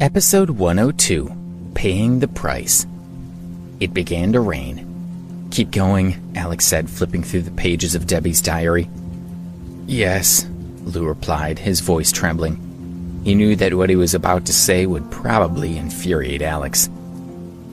Episode 102, Paying the Price. It began to rain. "Keep going," Alex said, flipping through the pages of Debbie's diary. "Yes," Lou replied, his voice trembling. He knew that what he was about to say would probably infuriate Alex.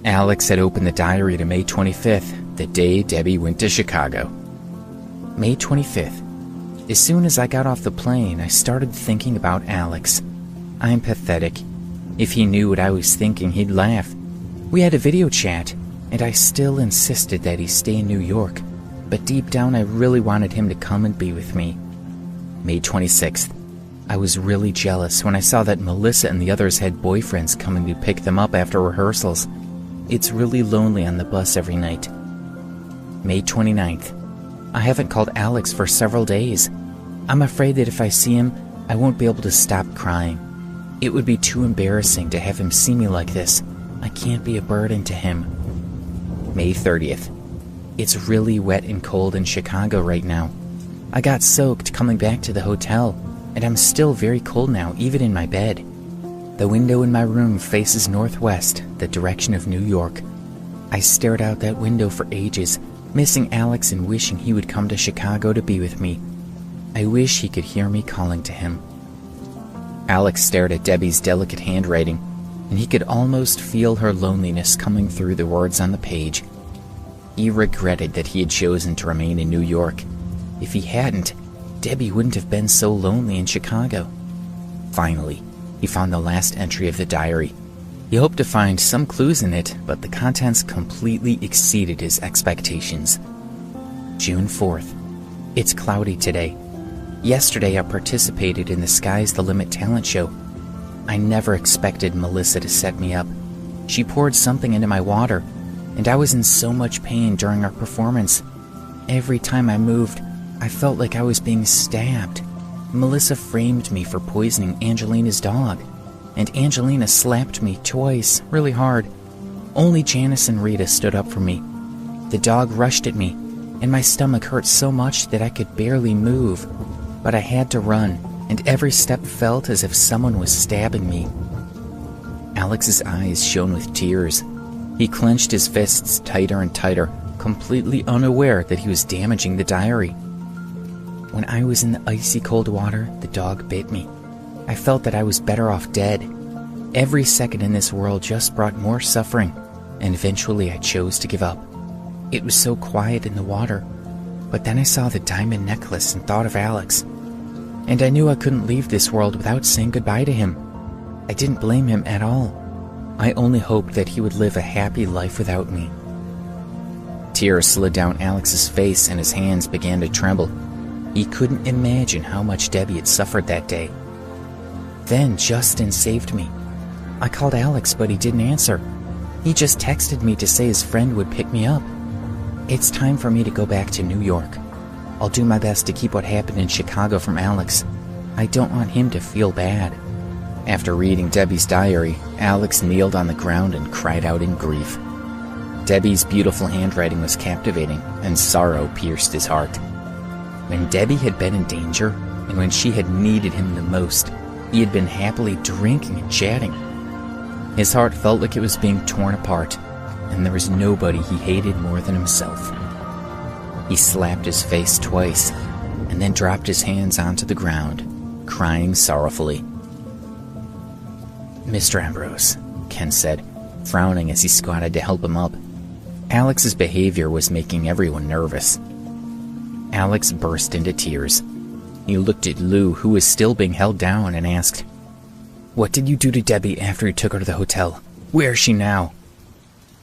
Alex had opened the diary to May 25th, the day Debbie went to Chicago. May 25th. As soon as I got off the plane, I started thinking about Alex. I'm pathetic. If he knew what I was thinking, he'd laugh. We had a video chat, and I still insisted that he stay in New York, but deep down I really wanted him to come and be with me. May 26th. I was really jealous when I saw that Melissa and the others had boyfriends coming to pick them up after rehearsals. It's really lonely on the bus every night. May 29th. I haven't called Alex for several days. I'm afraid that if I see him, I won't be able to stop crying. It would be too embarrassing to have him see me like this. I can't be a burden to him. May 30th. It's really wet and cold in Chicago right now. I got soaked coming back to the hotel, and I'm still very cold now, even in my bed. The window in my room faces northwest, the direction of New York. I stared out that window for ages, missing Alex and wishing he would come to Chicago to be with me. I wish he could hear me calling to him. Alex stared at Debbie's delicate handwriting, and he could almost feel her loneliness coming through the words on the page. He regretted that he had chosen to remain in New York. If he hadn't, Debbie wouldn't have been so lonely in Chicago. Finally, he found the last entry of the diary. He hoped to find some clues in it, but the contents completely exceeded his expectations. June 4th. It's cloudy today. Yesterday I participated in the Sky's the Limit talent show. I never expected Melissa to set me up. She poured something into my water, and I was in so much pain during our performance. Every time I moved, I felt like I was being stabbed. Melissa framed me for poisoning Angelina's dog, and Angelina slapped me twice, really hard. Only Janice and Rita stood up for me. The dog rushed at me, and my stomach hurt so much that I could barely move. But I had to run, and every step felt as if someone was stabbing me. Alex's eyes shone with tears. He clenched his fists tighter and tighter, completely unaware that he was damaging the diary. When I was in the icy cold water, the dog bit me. I felt that I was better off dead. Every second in this world just brought more suffering, and eventually I chose to give up. It was so quiet in the water, but then I saw the diamond necklace and thought of Alex. And I knew I couldn't leave this world without saying goodbye to him. I didn't blame him at all. I only hoped that he would live a happy life without me. Tears slid down Alex's face and his hands began to tremble. He couldn't imagine how much Debbie had suffered that day. Then Justin saved me. I called Alex, but he didn't answer. He just texted me to say his friend would pick me up. It's time for me to go back to New York. I'll do my best to keep what happened in Chicago from Alex. I don't want him to feel bad. After reading Debbie's diary, Alex kneeled on the ground and cried out in grief. Debbie's beautiful handwriting was captivating, and sorrow pierced his heart. When Debbie had been in danger, and when she had needed him the most, he had been happily drinking and chatting. His heart felt like it was being torn apart, and there was nobody he hated more than himself. He slapped his face twice, and then dropped his hands onto the ground, crying sorrowfully. "Mr. Ambrose," Ken said, frowning as he squatted to help him up. Alex's behavior was making everyone nervous. Alex burst into tears. He looked at Lou, who was still being held down, and asked, "What did you do to Debbie after you took her to the hotel? Where is she now?"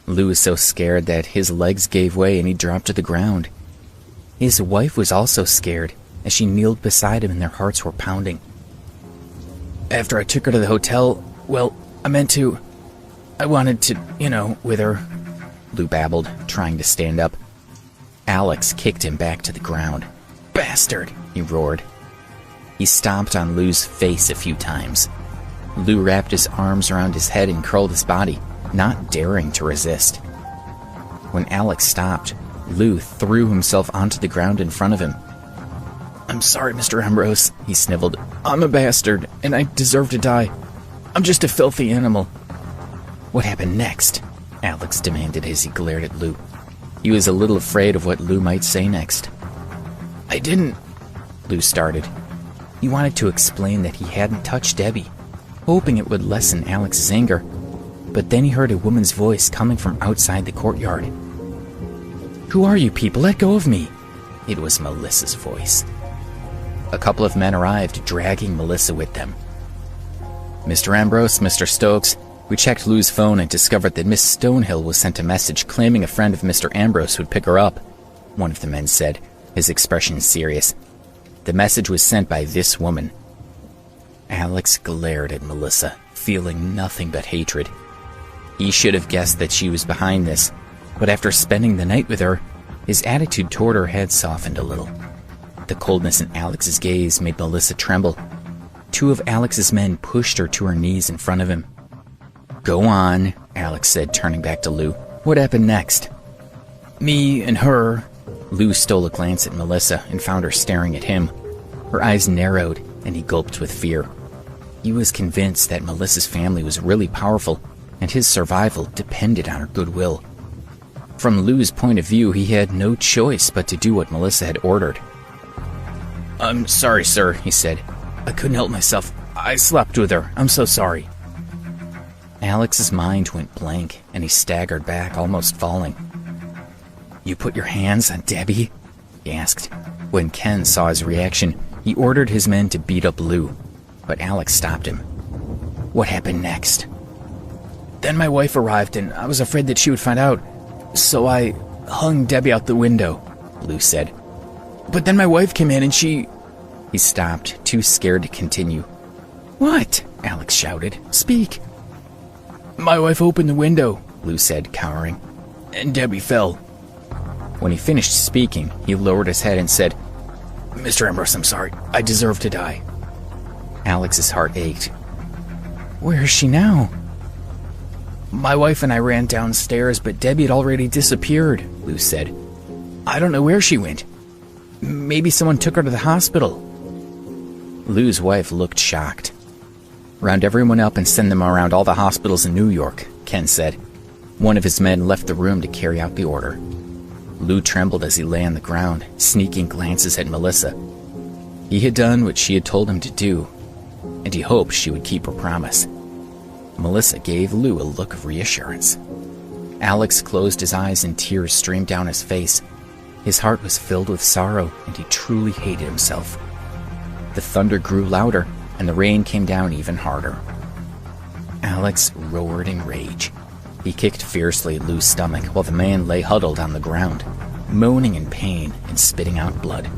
Lou was so scared that his legs gave way and he dropped to the ground. His wife was also scared, as she kneeled beside him and their hearts were pounding. "After I took her to the hotel, I wanted to, with her," Lou babbled, trying to stand up. Alex kicked him back to the ground. "Bastard!" he roared. He stomped on Lou's face a few times. Lou wrapped his arms around his head and curled his body, not daring to resist. When Alex stopped, Lou threw himself onto the ground in front of him. "I'm sorry, Mr. Ambrose," he sniveled. "I'm a bastard, and I deserve to die." I'm just a filthy animal." "What happened next?" Alex demanded as he glared at Lou. He was a little afraid of what Lou might say next. "I didn't," Lou started. He wanted to explain that he hadn't touched Debbie, hoping it would lessen Alex's anger, but then he heard a woman's voice coming from outside the courtyard. "Who are you people? Let go of me!" It was Melissa's voice. A couple of men arrived, dragging Melissa with them. "Mr. Ambrose, Mr. Stokes, we checked Lou's phone and discovered that Miss Stonehill was sent a message claiming a friend of Mr. Ambrose would pick her up," one of the men said, his expression serious. "The message was sent by this woman." Alex glared at Melissa, feeling nothing but hatred. He should have guessed that she was behind this, but after spending the night with her, his attitude toward her had softened a little. The coldness in Alex's gaze made Melissa tremble. Two of Alex's men pushed her to her knees in front of him. "Go on," Alex said, turning back to Lou. "What happened next?" "Me and her." Lou stole a glance at Melissa and found her staring at him. Her eyes narrowed, and he gulped with fear. He was convinced that Melissa's family was really powerful, and his survival depended on her goodwill. From Lou's point of view, he had no choice but to do what Melissa had ordered. "I'm sorry, sir," he said. "I couldn't help myself. I slept with her. I'm so sorry." Alex's mind went blank, and he staggered back, almost falling. "You put your hands on Debbie?" he asked. When Ken saw his reaction, he ordered his men to beat up Lou, but Alex stopped him. "What happened next?" "Then my wife arrived, and I was afraid that she would find out, so I hung Debbie out the window," Lou said. "But then my wife came in and she—" He stopped, too scared to continue. "What?" Alex shouted. "Speak." "My wife opened the window," Lou said, cowering, "and Debbie fell." When he finished speaking, he lowered his head and said, "Mr. Ambrose, I'm sorry. I deserve to die." Alex's heart ached. "Where is she now?" "My wife and I ran downstairs, but Debbie had already disappeared," Lou said. "I don't know where she went. Maybe someone took her to the hospital." Lou's wife looked shocked. "Round everyone up and send them around all the hospitals in New York," Ken said. One of his men left the room to carry out the order. Lou trembled as he lay on the ground, sneaking glances at Melissa. He had done what she had told him to do, and he hoped she would keep her promise. Melissa gave Lou a look of reassurance. Alex closed his eyes and tears streamed down his face. His heart was filled with sorrow, and he truly hated himself. The thunder grew louder, and the rain came down even harder. Alex roared in rage. He kicked fiercely at Lou's stomach while the man lay huddled on the ground, moaning in pain and spitting out blood.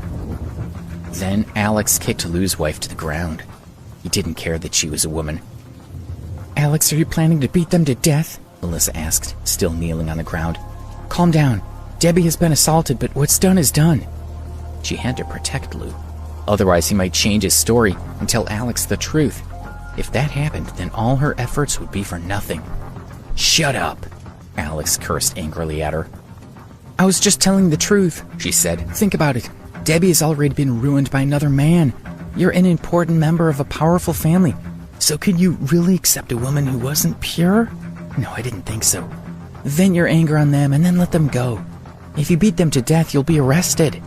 Then Alex kicked Lou's wife to the ground. He didn't care that she was a woman. "Alex, are you planning to beat them to death?" Melissa asked, still kneeling on the ground. "Calm down. Debbie has been assaulted, but what's done is done." She had to protect Lou. Otherwise, he might change his story and tell Alex the truth. If that happened, then all her efforts would be for nothing. "Shut up," Alex cursed angrily at her. "I was just telling the truth," she said. "Think about it. Debbie has already been ruined by another man. You're an important member of a powerful family. So could you really accept a woman who wasn't pure? No, I didn't think so. Vent your anger on them and then let them go. If you beat them to death, you'll be arrested."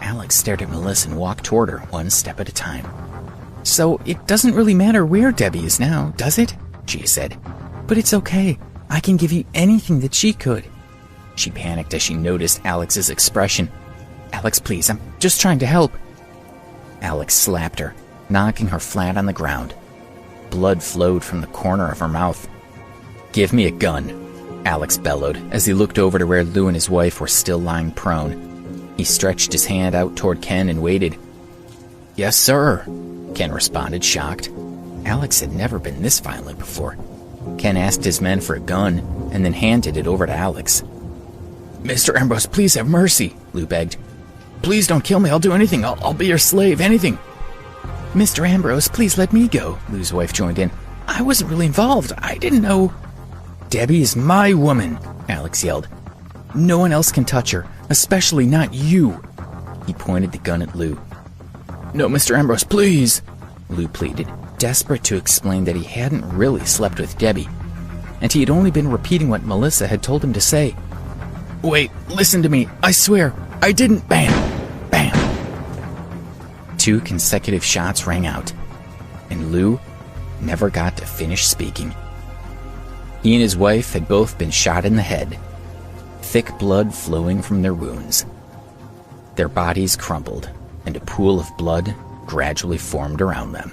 Alex stared at Melissa and walked toward her, one step at a time. "So it doesn't really matter where Debbie is now, does it?" she said. "But it's okay. I can give you anything that she could." She panicked as she noticed Alex's expression. "Alex, please, I'm just trying to help." Alex slapped her, knocking her flat on the ground. Blood flowed from the corner of her mouth. "Give me a gun," Alex bellowed as he looked over to where Lou and his wife were still lying prone. He stretched his hand out toward Ken and waited. "Yes, sir," Ken responded, shocked. Alex had never been this violent before. Ken asked his men for a gun and then handed it over to Alex. "Mr. Ambrose, please have mercy," Lou begged. "Please don't kill me. I'll do anything. I'll be your slave, anything." "Mr. Ambrose, please let me go," Lou's wife joined in. "I wasn't really involved. I didn't know." "Debbie is my woman," Alex yelled. "No one else can touch her, especially not you." He pointed the gun at Lou. "No, Mr. Ambrose, please," Lou pleaded. desperate to explain that he hadn't really slept with Debbie, and he had only been repeating what Melissa had told him to say. "Wait, listen to me. I swear, I didn't." Bam! Bam! 2 consecutive shots rang out, and Lou never got to finish speaking. He and his wife had both been shot in the head, thick blood flowing from their wounds. Their bodies crumpled, and a pool of blood gradually formed around them.